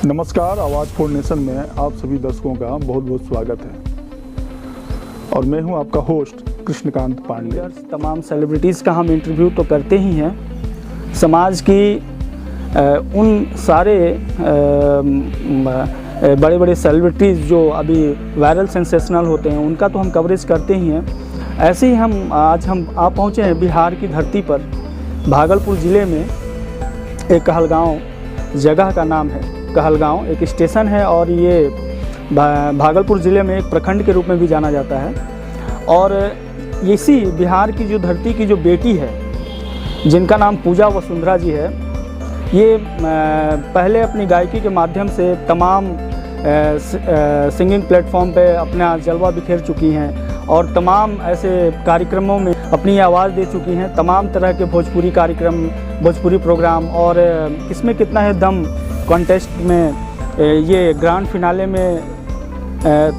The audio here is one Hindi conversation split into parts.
नमस्कार, आवाज़ फॉर नेशन में आप सभी दर्शकों का बहुत बहुत स्वागत है और मैं हूं आपका होस्ट कृष्णकांत पांडे। तमाम सेलिब्रिटीज़ का हम इंटरव्यू तो करते ही हैं, समाज की उन सारे बड़े बड़े सेलिब्रिटीज़ जो अभी वायरल सेंसेशनल होते हैं उनका तो हम कवरेज करते ही हैं। ऐसे ही आज हम पहुँचे हैं बिहार की धरती पर, भागलपुर ज़िले में एक कहलगांव जगह का नाम है। कहलगांव एक स्टेशन है और ये भागलपुर ज़िले में एक प्रखंड के रूप में भी जाना जाता है। और इसी बिहार की जो धरती की जो बेटी है जिनका नाम पूजा वसुंधरा जी है, ये पहले अपनी गायकी के माध्यम से तमाम सिंगिंग प्लेटफॉर्म पे अपना जलवा बिखेर चुकी हैं और तमाम ऐसे कार्यक्रमों में अपनी आवाज़ दे चुकी हैं। तमाम तरह के भोजपुरी कार्यक्रम, भोजपुरी प्रोग्राम और इसमें कितना है दम कॉन्टेस्ट में ये ग्रैंड फिनाले में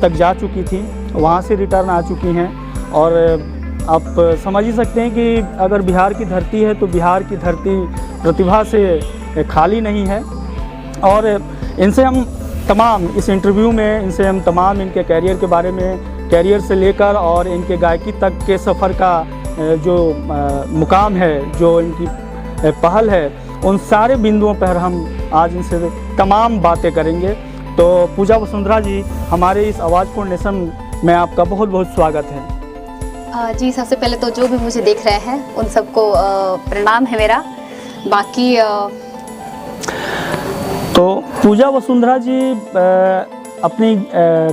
तक जा चुकी थी, वहाँ से रिटर्न आ चुकी हैं। और आप समझ ही सकते हैं कि अगर बिहार की धरती है तो बिहार की धरती प्रतिभा से खाली नहीं है। और इनसे हम तमाम इस इंटरव्यू में इनसे तमाम इनके कैरियर के बारे में, कैरियर से लेकर और इनके गायकी तक के सफ़र का जो मुकाम है, जो इनकी पहल है, उन सारे बिंदुओं पर हम आज इनसे तमाम बातें करेंगे। तो पूजा वसुंधरा जी, हमारे इस आवाज़ फॉर नेशन में आपका बहुत बहुत स्वागत है। जी, सबसे पहले तो जो भी मुझे देख रहे हैं उन सबको प्रणाम है मेरा। बाकी तो पूजा वसुंधरा जी अपनी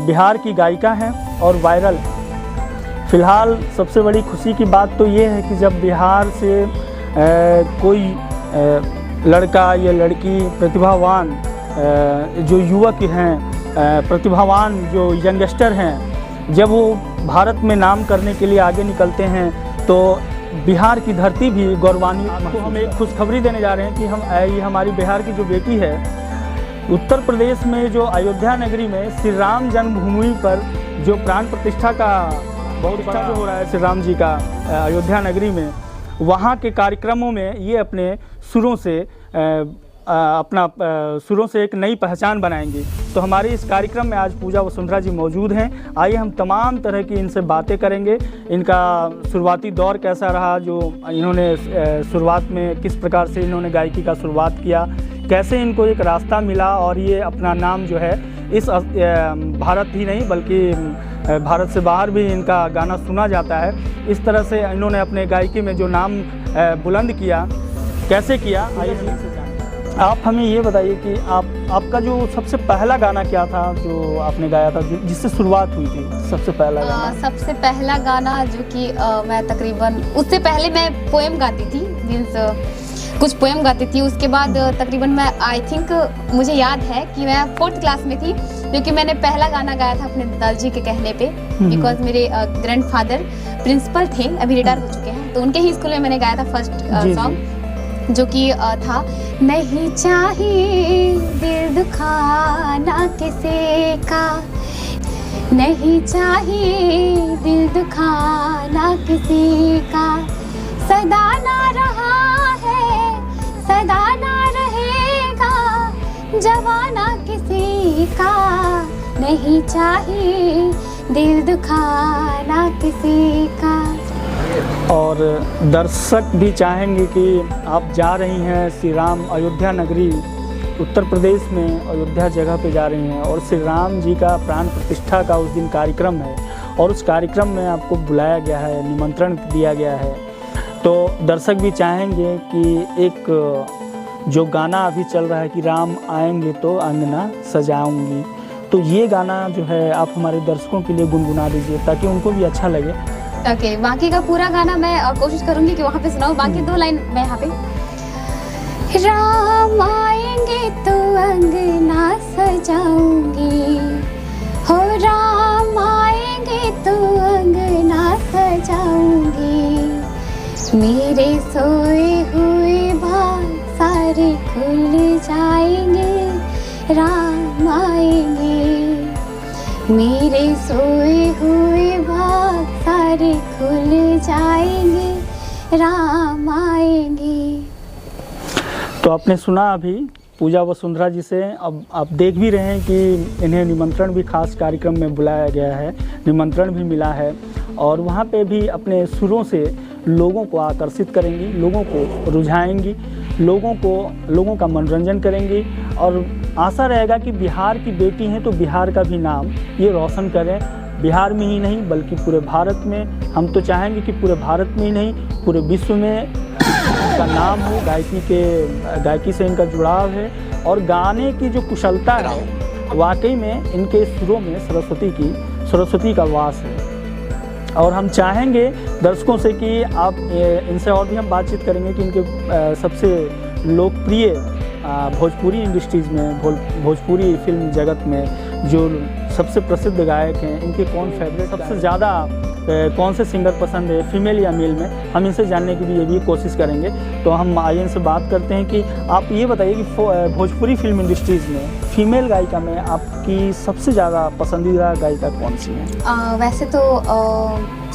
बिहार की गायिका हैं और वायरल। फ़िलहाल सबसे बड़ी खुशी की बात तो ये है कि जब बिहार से कोई लड़का या लड़की प्रतिभावान जो युवक हैं, प्रतिभावान जो यंगस्टर हैं, जब वो भारत में नाम करने के लिए आगे निकलते हैं तो बिहार की धरती भी गौरवान्वित। तो हम एक खुशखबरी देने जा रहे हैं कि ये हमारी बिहार की जो बेटी है, उत्तर प्रदेश में जो अयोध्या नगरी में श्री राम जन्मभूमि पर जो प्राण प्रतिष्ठा का बहुत बड़ा जो हो रहा है श्री राम जी का अयोध्या नगरी में, वहाँ के कार्यक्रमों में ये अपने सुरों से एक नई पहचान बनाएंगी। तो हमारे इस कार्यक्रम में आज पूजा वसुंधरा जी मौजूद हैं। आइए हम तमाम तरह की इनसे बातें करेंगे। इनका शुरुआती दौर कैसा रहा, जो इन्होंने शुरुआत में किस प्रकार से इन्होंने गायकी का शुरुआत किया, कैसे इनको एक रास्ता मिला और ये अपना नाम जो है इस भारत ही नहीं बल्कि भारत से बाहर भी इनका गाना सुना जाता है। इस तरह से इन्होंने अपने गायकी में जो नाम बुलंद किया, कैसे किया, आइए आप हमें ये बताइए कि आपका जो सबसे पहला गाना क्या था जो आपने गाया था, जिससे शुरुआत हुई थी? सबसे पहला गाना सबसे पहला गाना जो कि मैं तकरीबन उससे पहले मैं पोएम गाती थी, मीन्स कुछ पोएम गाती थी। उसके बाद तकरीबन मैं आई थिंक मुझे याद है कि मैं 4th क्लास में थी, क्योंकि मैंने पहला गाना गाया था अपने दादाजी के कहने पे, बिकॉज मेरे ग्रैंडफादर प्रिंसिपल थे, अभी रिटायर हो चुके हैं, तो उनके ही स्कूल में मैंने गाया था फर्स्ट सॉन्ग, जो कि था नहीं चाहिए दिल दुखाना किसी का, नहीं चाहिए दिल दुखाना किसी का, सदा ना रहा है सदा ना रहेगा जवाना किसी का, नहीं चाहिए दिल दुखाना किसी का। और दर्शक भी चाहेंगे कि आप जा रही हैं श्री राम अयोध्या नगरी, उत्तर प्रदेश में अयोध्या जगह पे जा रही हैं और श्री राम जी का प्राण प्रतिष्ठा का उस दिन कार्यक्रम है और उस कार्यक्रम में आपको बुलाया गया है, निमंत्रण दिया गया है। तो दर्शक भी चाहेंगे कि एक जो गाना अभी चल रहा है कि राम आएंगे तो अंगना सजाऊंगी, तो ये गाना जो है आप हमारे दर्शकों के लिए गुनगुना दीजिए ताकि उनको भी अच्छा लगे। ओके, बाकी का पूरा गाना मैं कोशिश करूंगी कि वहाँ पे सुनाऊं। बाकी 2 लाइन मैं यहाँ पे, राम आएंगे तो अंगना सजाऊंगी, हो राम आएंगे तो अंगना सजाऊंगी, मेरे सोए हुए भाग सारे खुल जाएंगे, राम आएंगे, मेरे सोए हुए भाग सारे खुल जाएंगे, राम आएंगे। तो आपने सुना अभी पूजा वसुंधरा जी से। अब आप देख भी रहे हैं कि इन्हें निमंत्रण भी खास कार्यक्रम में बुलाया गया है, निमंत्रण भी मिला है और वहाँ पे भी अपने सुरों से लोगों को आकर्षित करेंगी, लोगों को रुझाएंगी, लोगों का मनोरंजन करेंगी और आशा रहेगा कि बिहार की बेटी हैं तो बिहार का भी नाम ये रोशन करें। बिहार में ही नहीं बल्कि पूरे भारत में, हम तो चाहेंगे कि पूरे भारत में ही नहीं पूरे विश्व में का नाम हो। गायकी से इनका जुड़ाव है और गाने की जो कुशलता है वाकई में इनके सुरों में सरस्वती का वास है। और हम चाहेंगे दर्शकों से कि आप इनसे और भी हम बातचीत करेंगे कि इनके सबसे लोकप्रिय भोजपुरी इंडस्ट्रीज़ में, भोजपुरी फिल्म जगत में जो सबसे प्रसिद्ध गायक हैं, इनके कौन फेवरेट, सबसे ज़्यादा कौन से सिंगर पसंद है, फीमेल या मेल में, हम इनसे जानने की भी ये भी कोशिश करेंगे। तो हम आइए इनसे बात करते हैं कि आप ये बताइए कि भोजपुरी फिल्म इंडस्ट्रीज़ में फीमेल गायिका में आपकी सबसे ज़्यादा पसंदीदा गायिका कौन सी है? वैसे तो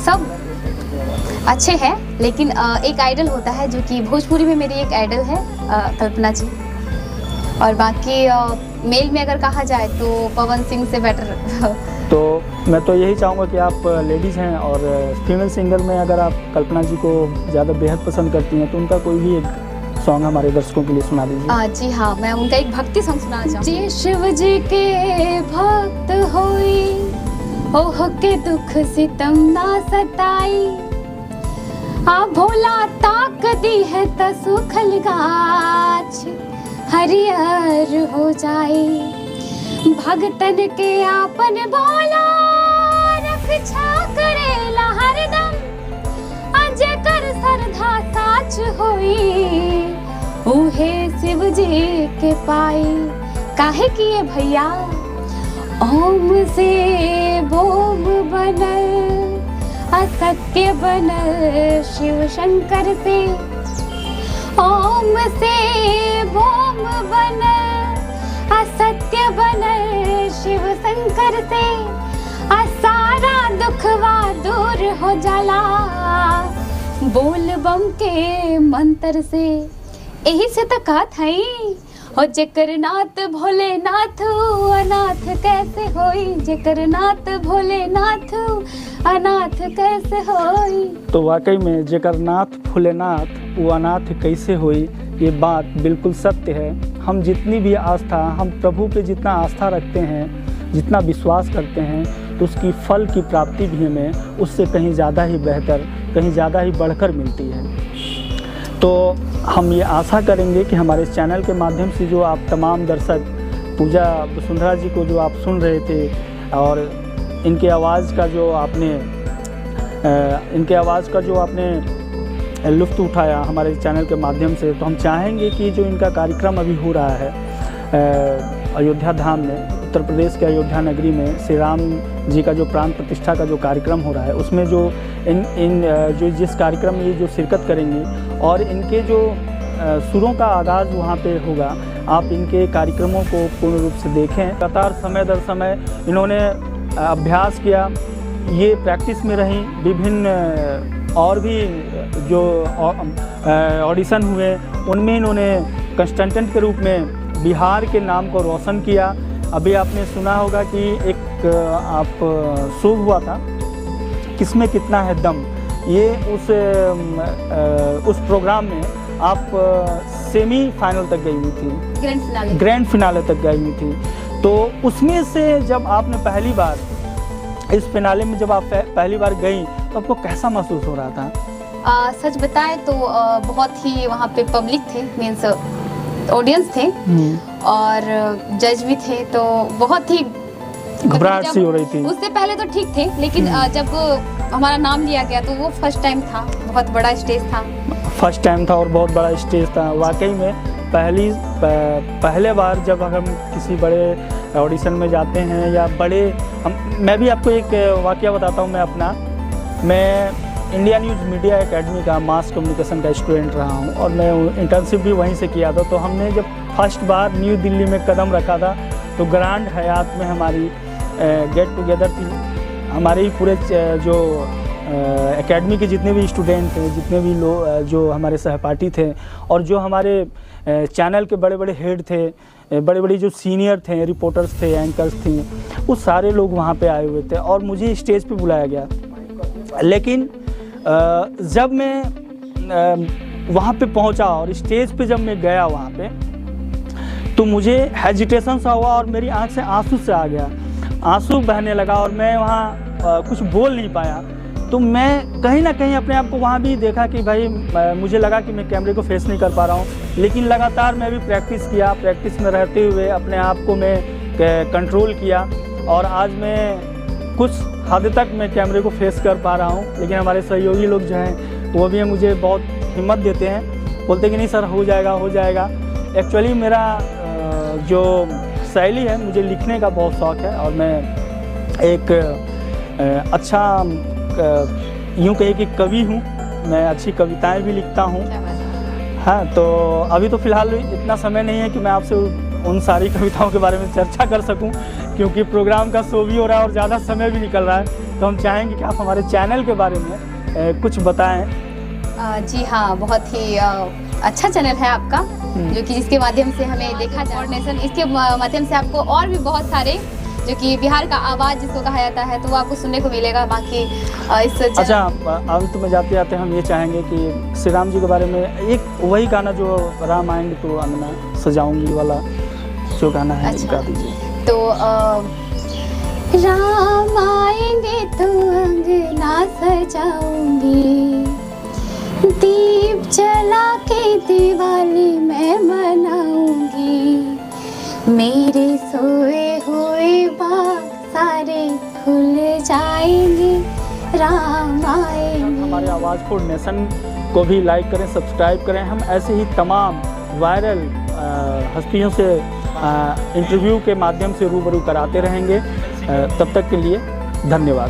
सब अच्छे हैं, लेकिन एक आइडल होता है जो कि भोजपुरी में मेरी एक आइडल है, कल्पना जी। और बाकी मेल में अगर कहा जाए तो पवन सिंह से बेटर। तो मैं तो यही चाहूँगा कि आप लेडीज़ हैं और फीमेल सिंगर में अगर आप कल्पना जी को ज़्यादा बेहद पसंद करती हैं तो उनका कोई भी एक सॉन्ग हमारे दर्शकों के लिए सुना दीजिए। जी हाँ, मैं उनका एक भक्ति सॉन्ग सुनाना चाहूँगी। जी शिव जी के भक्त होई, ओह के दुख सितम ना सताई, आ भोला ताक दी है त सुखल गाछ हरियर हो जाए, भगतन के आपन भोला रक्षा करेला हरदम, अज कर श्रद्धा साच होई, उहे शिव जी के पाई। काहे किए भैया ओम से बोम बनल, असत्य बनल शिव शंकर से, ओम से बोम बनल असत्य बनल शिव शंकर से, सारा दुखवा दूर हो जाला बोल बम के मंत्र से। यही से तो कहत हई हो जेकर नाथ भोलेनाथ अनाथ कैसे होई, जेकर नाथ भोलेनाथ अनाथ कैसे होई। तो वाकई में जेकर नाथ भोलेनाथ वो अनाथ कैसे होई, ये बात बिल्कुल सत्य है। हम जितनी भी आस्था, हम प्रभु पे जितना आस्था रखते हैं, जितना विश्वास करते हैं, तो उसकी फल की प्राप्ति भी हमें उससे कहीं ज़्यादा ही बेहतर, कहीं ज़्यादा ही बढ़कर मिलती है। तो हम ये आशा करेंगे कि हमारे इस चैनल के माध्यम से जो आप तमाम दर्शक पूजा वसुंधरा जी को जो आप सुन रहे थे और इनके आवाज़ का जो आपने लुत्फ़ उठाया हमारे चैनल के माध्यम से, तो हम चाहेंगे कि जो इनका कार्यक्रम अभी हो रहा है अयोध्या धाम में, उत्तर प्रदेश के अयोध्या नगरी में श्री राम जी का जो प्राण प्रतिष्ठा का जो कार्यक्रम हो रहा है, उसमें जो जो जिस कार्यक्रम में ये जो शिरकत करेंगे और इनके जो सुरों का आगाज़ वहाँ पे होगा, आप इनके कार्यक्रमों को पूर्ण रूप से देखें। लगातार समय दर समय इन्होंने अभ्यास किया, ये प्रैक्टिस में रहीं, विभिन्न और भी जो ऑडिशन हुए उनमें इन्होंने कंस्टेंटेंट के रूप में बिहार के नाम को रोशन किया। अभी आपने सुना होगा कि एक आप शो हुआ था किसमें कितना है दम, ये उस प्रोग्राम में आप सेमीफाइनल तक गई हुई थी, ग्रैंड फिनाले तक गई हुई थी। तो उसमें से जब आपने पहली बार इस फिनाले में जब आप पहली बार गई तो आपको कैसा महसूस हो रहा था? सच बताएं तो बहुत ही वहाँ पे पब्लिक थे, मीन्स ऑडियंस थे और जज भी थे, तो बहुत ही घबराहट सी हो रही थी। उससे पहले तो ठीक थे, लेकिन जब हमारा नाम लिया गया तो वो फर्स्ट टाइम था, बहुत बड़ा स्टेज था। फर्स्ट टाइम था और बहुत बड़ा स्टेज था वाकई में। पहले बार जब हम किसी बड़े ऑडिशन में जाते हैं या मैं भी आपको एक वाकया बताता हूँ मैं अपना। मैं इंडिया न्यूज़ मीडिया एकेडमी का मास कम्युनिकेशन का स्टूडेंट रहा हूँ और मैं इंटर्नशिप भी वहीं से किया था। तो हमने जब फर्स्ट बार न्यू दिल्ली में कदम रखा था तो ग्रैंड हयात में हमारी गेट टुगेदर थी। हमारे ही पूरे जो एकेडमी के जितने भी स्टूडेंट थे, जितने भी लोग जो हमारे सहपाठी थे, और जो हमारे चैनल के बड़े बड़े हेड थे, बड़े बड़े जो सीनियर थे, रिपोर्टर्स थे, एंकर्स थी, वो सारे लोग वहाँ पे आए हुए थे और मुझे स्टेज पे बुलाया गया। लेकिन जब मैं वहाँ पे पहुँचा और स्टेज पे जब मैं गया वहाँ पे, तो मुझे हेजिटेशन सा हुआ और मेरी आँख से आंसू से आ गया, आंसू बहने लगा और मैं वहाँ कुछ बोल नहीं पाया। तो मैं कहीं ना कहीं अपने आप को वहाँ भी देखा कि भाई मुझे लगा कि मैं कैमरे को फेस नहीं कर पा रहा हूँ, लेकिन लगातार मैं भी प्रैक्टिस किया, प्रैक्टिस में रहते हुए अपने आप को मैं कंट्रोल किया और आज मैं कुछ हद तक मैं कैमरे को फेस कर पा रहा हूँ। लेकिन हमारे सहयोगी लोग जो हैं वो भी मुझे बहुत हिम्मत देते हैं, बोलते कि नहीं सर हो जाएगा हो जाएगा। एक्चुअली मेरा जो शैली है, मुझे लिखने का बहुत शौक़ है और मैं एक अच्छा यूँ कहिए कि कवि हूँ, मैं अच्छी कविताएं भी लिखता हूँ। हाँ, तो अभी तो फ़िलहाल इतना समय नहीं है कि मैं आपसे उन सारी कविताओं के बारे में चर्चा कर सकूं, क्योंकि प्रोग्राम का शो भी हो रहा है और ज़्यादा समय भी निकल रहा है। तो हम चाहेंगे कि आप हमारे चैनल के बारे में कुछ बताएं। जी हाँ, बहुत ही अच्छा चैनल है आपका, जो कि जिसके माध्यम से हमें देखा जाए, इसके माध्यम से आपको और भी बहुत सारे जो कि बिहार का आवाज़ जिसको कहा जाता है, तो वो आपको सुनने को मिलेगा। बाकी इस अच्छा, अंत में जाते जाते हम ये चाहेंगे कि श्री राम जी के बारे में एक वही गाना जो राम आएंगे तो अंगना सजाऊंगी वाला जो गाना है, अच्छा, गा दीजिए। तो राम आएंगे तो अंगना सजाऊंगी, दीप जला के दिवाली मैं मनाऊंगी, मेरे सोए हुए बाग सारे खुल जाएंगे, राम आएंगे। हमारे आवाज़ फॉर नेशन को भी लाइक करें, सब्सक्राइब करें। हम ऐसे ही तमाम वायरल हस्तियों से इंटरव्यू के माध्यम से रूबरू कराते रहेंगे। तब तक के लिए धन्यवाद।